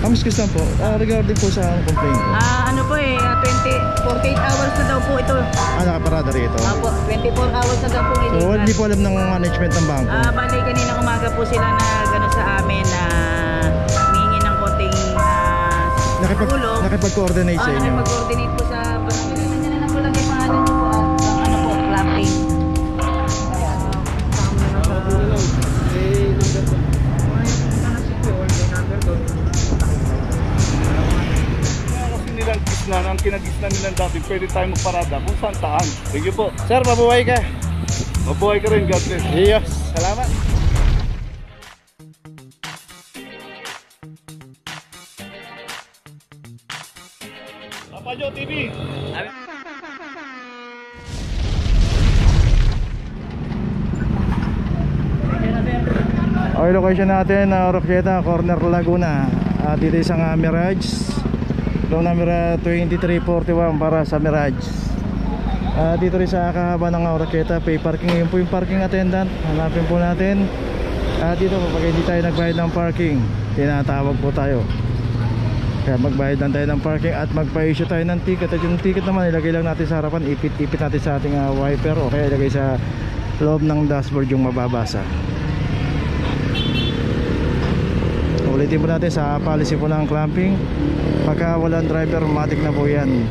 Miss lang po. Regarding po sa complaint po. Ano po 48 hours na daw po ito. Nakaparada rito. Opo, 24 hours na daw po ilipat. So hindi po alam ng management ng bangko. Bali kanina umaga po sila na gano'n sa amin na humingi ng konting tulong. Nakipag-coordinate sa inyo. Nakipag-coordinate po sa barangay. Nandiyan na lang po lagi pangalan niyo po ano po, clamping. Ang kinagisnan nilang dati, pwede tayo magparada kung saan. Sige po. Sir, mabuhay ka. Mabuhay ka rin, God bless. Yes, salamat. Papajo TV. Okay, location natin, Oroquieta, Corner Laguna. Dito isang Mirage. Loan number 2341 para sa Mirage. Dito rin sa kahaba ng Oroquieta, pay parking. Yun po yung parking attendant. Hanapin po natin. Dito po, pag hindi tayo nagbayad ng parking, tinatawag po tayo. Kaya magbayad lang tayo ng parking at magpa-issue tayo ng ticket. At yung ticket naman, ilagay lang natin sa harapan. Ipit natin sa ating wiper, o kaya ilagay sa loob ng dashboard yung mababasa. Ulitin po natin sa policy po ng clamping. Pagka walang driver, matik na po yan.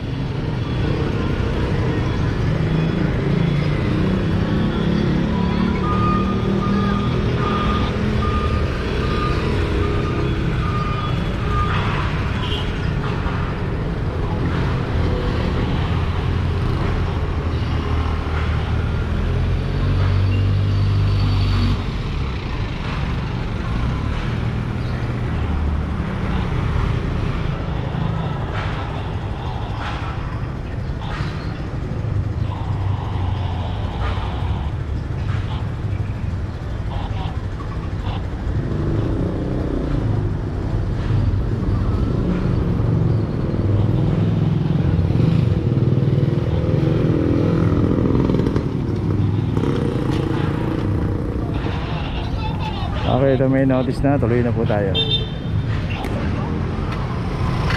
Okay, ito may notice na, tuloy na po tayo.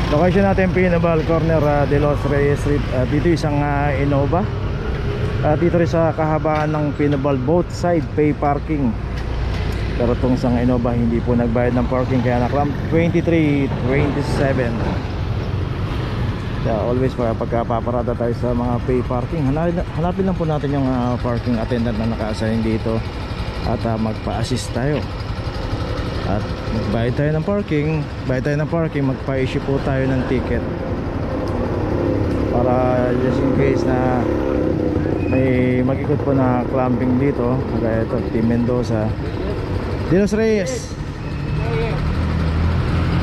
Location natin Pinabal, corner de Los Reyes Street. Dito isang Innova. Dito rin sa kahabaan ng Pinabal, both side pay parking. Pero itong isang Innova hindi po nagbayad ng parking, kaya naklam 2327. Always pagkapaparada tayo sa mga pay parking, hanapin lang po natin yung parking attendant na naka-assign dito at magpa-assist tayo. At magbayad tayo ng parking, magpa-issue po tayo ng ticket para just in case na may mag-ikot po na clamping dito, kagaya ito, Team Mendoza, de Los Reyes,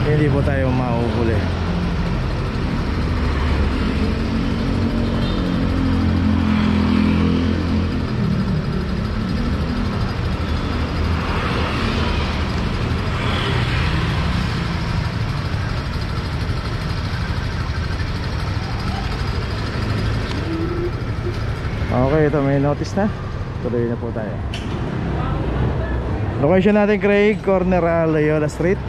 hindi po tayo mauhuli. Okay, ito may notice na. Tuloy na po tayo. Location natin Craig, corner Loyola Street.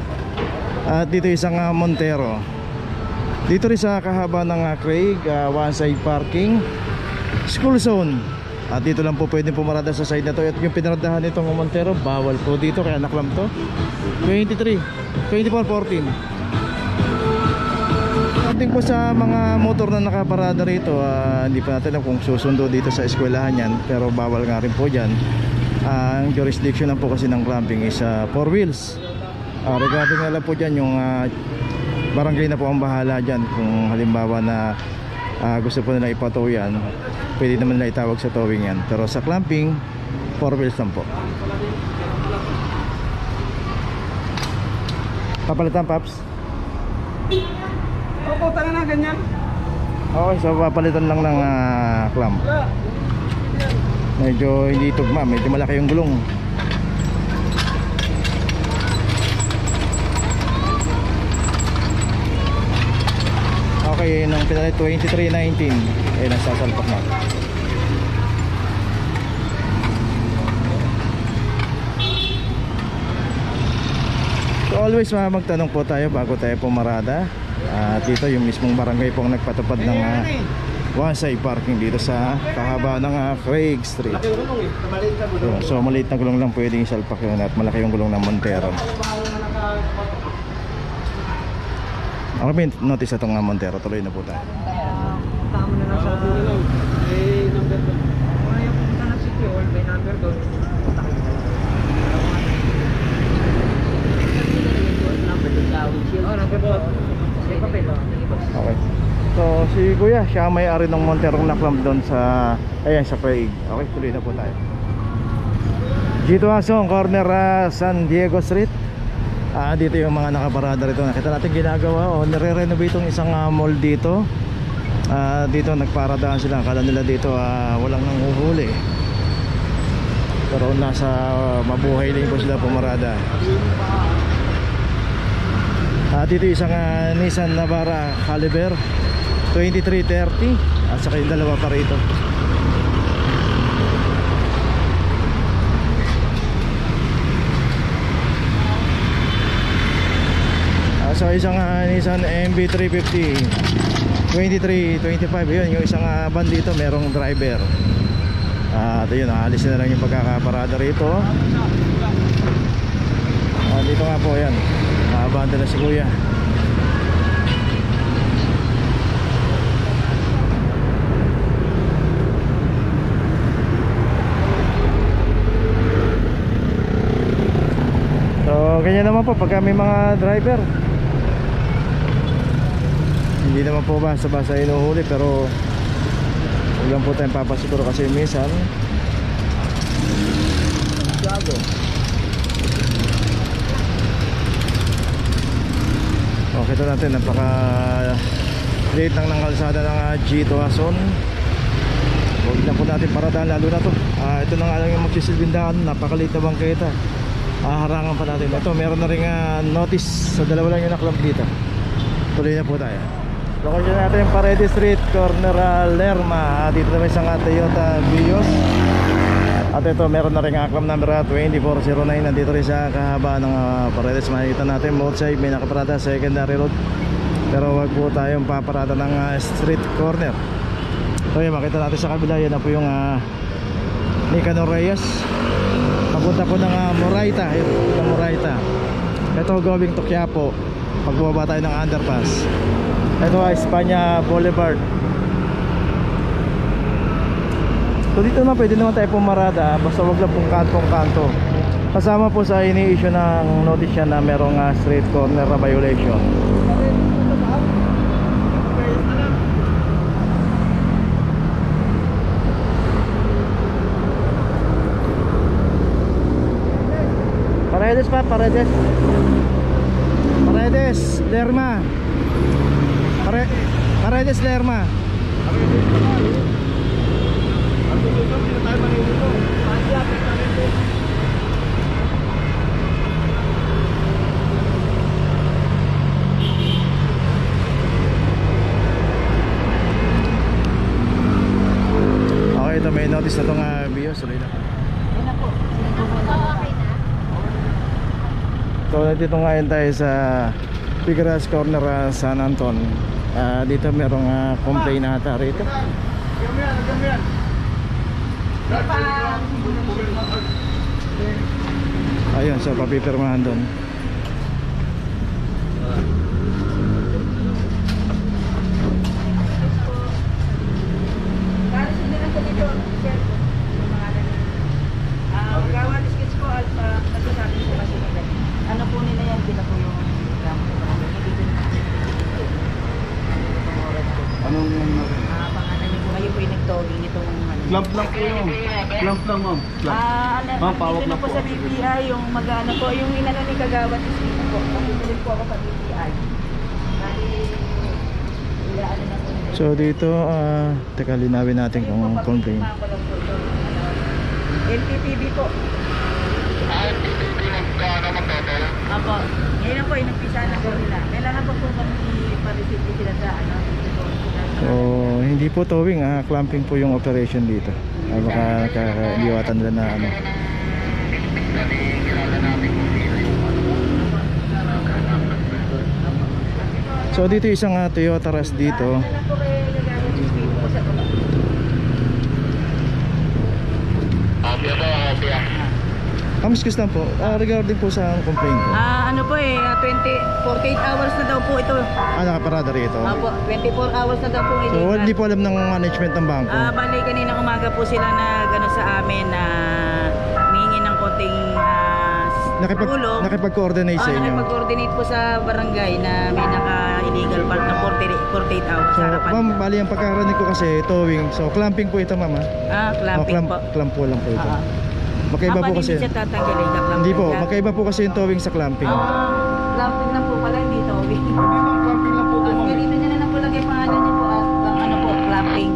At dito isang Montero. Dito rin sa kahaba ng Craig, one side parking, school zone. At dito lang po pwede pumarada sa side na to. At yung pinaradahan nitong Montero, bawal po dito, kaya naklam to 2414. Ating po sa mga motor na nakaparada rito, hindi pa natin alam kung susundo dito sa eskwelahan yan, pero bawal nga rin po dyan. Ang jurisdiction lang po kasi ng clamping is 4 wheels. Regarding na lang po dyan, yung barangay na po ang bahala dyan. Kung halimbawa na gusto po nila ipatow yan, pwede naman nila itawag sa towing yan. Pero sa clamping, 4 wheels lang po. Papalitan, Paps? Opo, tanga na ganyan. Okay, so papalitan lang ng clamp. Medyo hindi tugma, medyo malaki yung gulong. Okay, nung pinalit 2319, nasasalpak na. So always magtanong po tayo bago tayo pumarada. Dito yung mismong barangay po ang nagpatupad ng one side parking dito sa kahaba ng Craig Street. So maliit na gulong lang pwedeng isalpak yun at malaki yung gulong ng Montero. Ako may notice itong Montero. Tuloy na po tayo. Tama na lang sa number doon. Kaya pumunta na City Hall, may number doon. Number doon sa windshield. Number doon. May papel o. Okay. So si Kuya, siya may-ari ng Montero na club doon sa, ayan, sa Craig. Okay, tuloy na po tayo. Gito Asong, corner San Diego Street. Dito yung mga nakaparada rito. Nakita natin ginagawa o nire-renovate itong isang mall dito. Dito nagparadaan sila. Akala nila dito walang nanghuhuli, pero nasa mabuhay din po sila pumarada. Dito isang Nissan Navara Caliber 2330 at saka yung dalawa pa rito. So isang Nissan MB350 2325, yun yung isang van dito, merong driver. Ito yun, aalis na lang yung pagkakaparada rito. Dito nga po yan, nakabanda na si Kuya. So ganyan naman po pagka may mga driver. Hindi naman po basta-basta inuhuli, pero huwag lang po tayong papasiguro kasi minsan gago. Okay, ito natin, napaka late lang ng kalsada ng Gito Ason. Huwag lang po natin paradaan, lalo na to. Ito na nga lang yung magsisilbindahan, napaka-late na bangketa. Harangan pa natin. Ito, meron na rin notice sa dalawa lang yung naklab dito. Tuloy na po tayo. Location natin yung Paredes Street, corner Lerma. Dito naman isang Toyota Vios. At ito, meron na rin aklam number 2409. Nandito rin sa kahaba ng Paredes. Makikita natin both side may nakaparada secondary road, pero wag po tayong paparada ng street corner. So yun, makita natin sa kabila. Yan na po yung Nicanor Reyes. Papunta po ng Moraita. Yung Moraita. Ito going to Quiapo. Pagbaba tayo ng underpass. Ito Espanya Boulevard. So dito naman pwede naman tayo pumarada, basta wag lang pong kantong-kanto. Kasama po sa ini-issue ng notice yan na merong street corner na violation. Paredes pa, Paredes. Paredes, Lerma. Paredes, Lerma. Okay, ito may notice na itong Vios. Suloy na. So dito ngayon tayo sa Figueras Corner, San Anton. Dito merong complaint ata rito. Ayun, so papipirmahan doon. Ano po nila yan? Sila po yung Anong pangalan niyo po? Kayo po yung nag-togging itong club lang po yun. Club lang, ma'am. Club. Pawag dito na na po po. sa BPI, yung mag-ano po, yung inano ni Kagawad is dito po. Makikilig po ako sa BPI. So dito, teka, linawin natin kung complaint. LTTV po. Apo. Ngayon na po, inagpisa na po nila. Kailangan po po kami pa-receive sila sa ano. So hindi po towing, clamping po yung operation dito. Baka kakaliwatan nila na ano. So dito isang Toyota Rush dito. Kamiskus lang po. Regarding po sa complaint po. Ano po 48 hours na daw po ito. Nakaparada rito. Opo, 24 hours na daw po So illegal. hindi po alam ng management ng bangko. Bali kanina umaga po sila na gano'n sa amin na humingi ng konting tulong. Nakipag-coordinate sa inyo. Nakipag-coordinate po sa barangay na may naka-illegal park na 48 hours So sa harapan. ma'am, bali ang pagkakarinig ko kasi towing. So clamping po ito ma'am. Clamping po. Clamp po lang po ito. Magkaiba po kasi. Hindi siya tatanggalin ka clamping. Hindi po, magkaiba po kasi yung towing sa clamping. Clamping lang po pala, hindi towing. Camping lang po ito, ma'am. Dito niya na lang po lagay pangalan niyo po at ang clamping.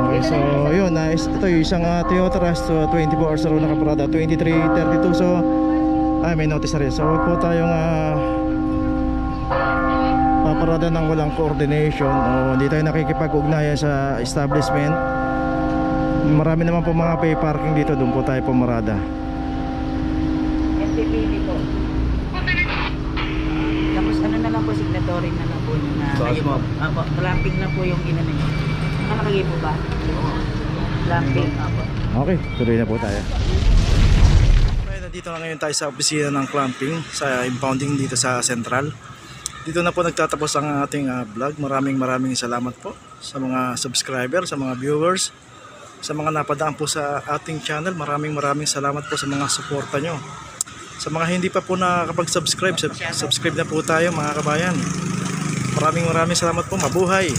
Okay, so yun, ito yung isang Toyota Rush 24 hours na rin nakaparada, 23:32. So may notice na rin. So huwag po tayong paparada ng walang coordination o hindi tayo nakikipag-ugnayan sa establishment. Marami naman po mga pay parking dito, doon po tayo pumarada. STPD po. Tapos ano na lang po, signatory na lang po yung clamping na po yung inano niyo. Nakalagay po ba? Clamping. Okay, tuloy na po tayo. Okay, nandito na ngayon tayo sa opisina ng clamping sa impounding dito sa Central. Dito na po nagtatapos ang ating vlog. Maraming salamat po sa mga subscriber, sa mga viewers, sa mga napadaan po sa ating channel. Maraming salamat po sa mga suporta nyo. Sa mga hindi pa po nakakapag-subscribe, subscribe na po tayo mga kabayan. Maraming salamat po. Mabuhay!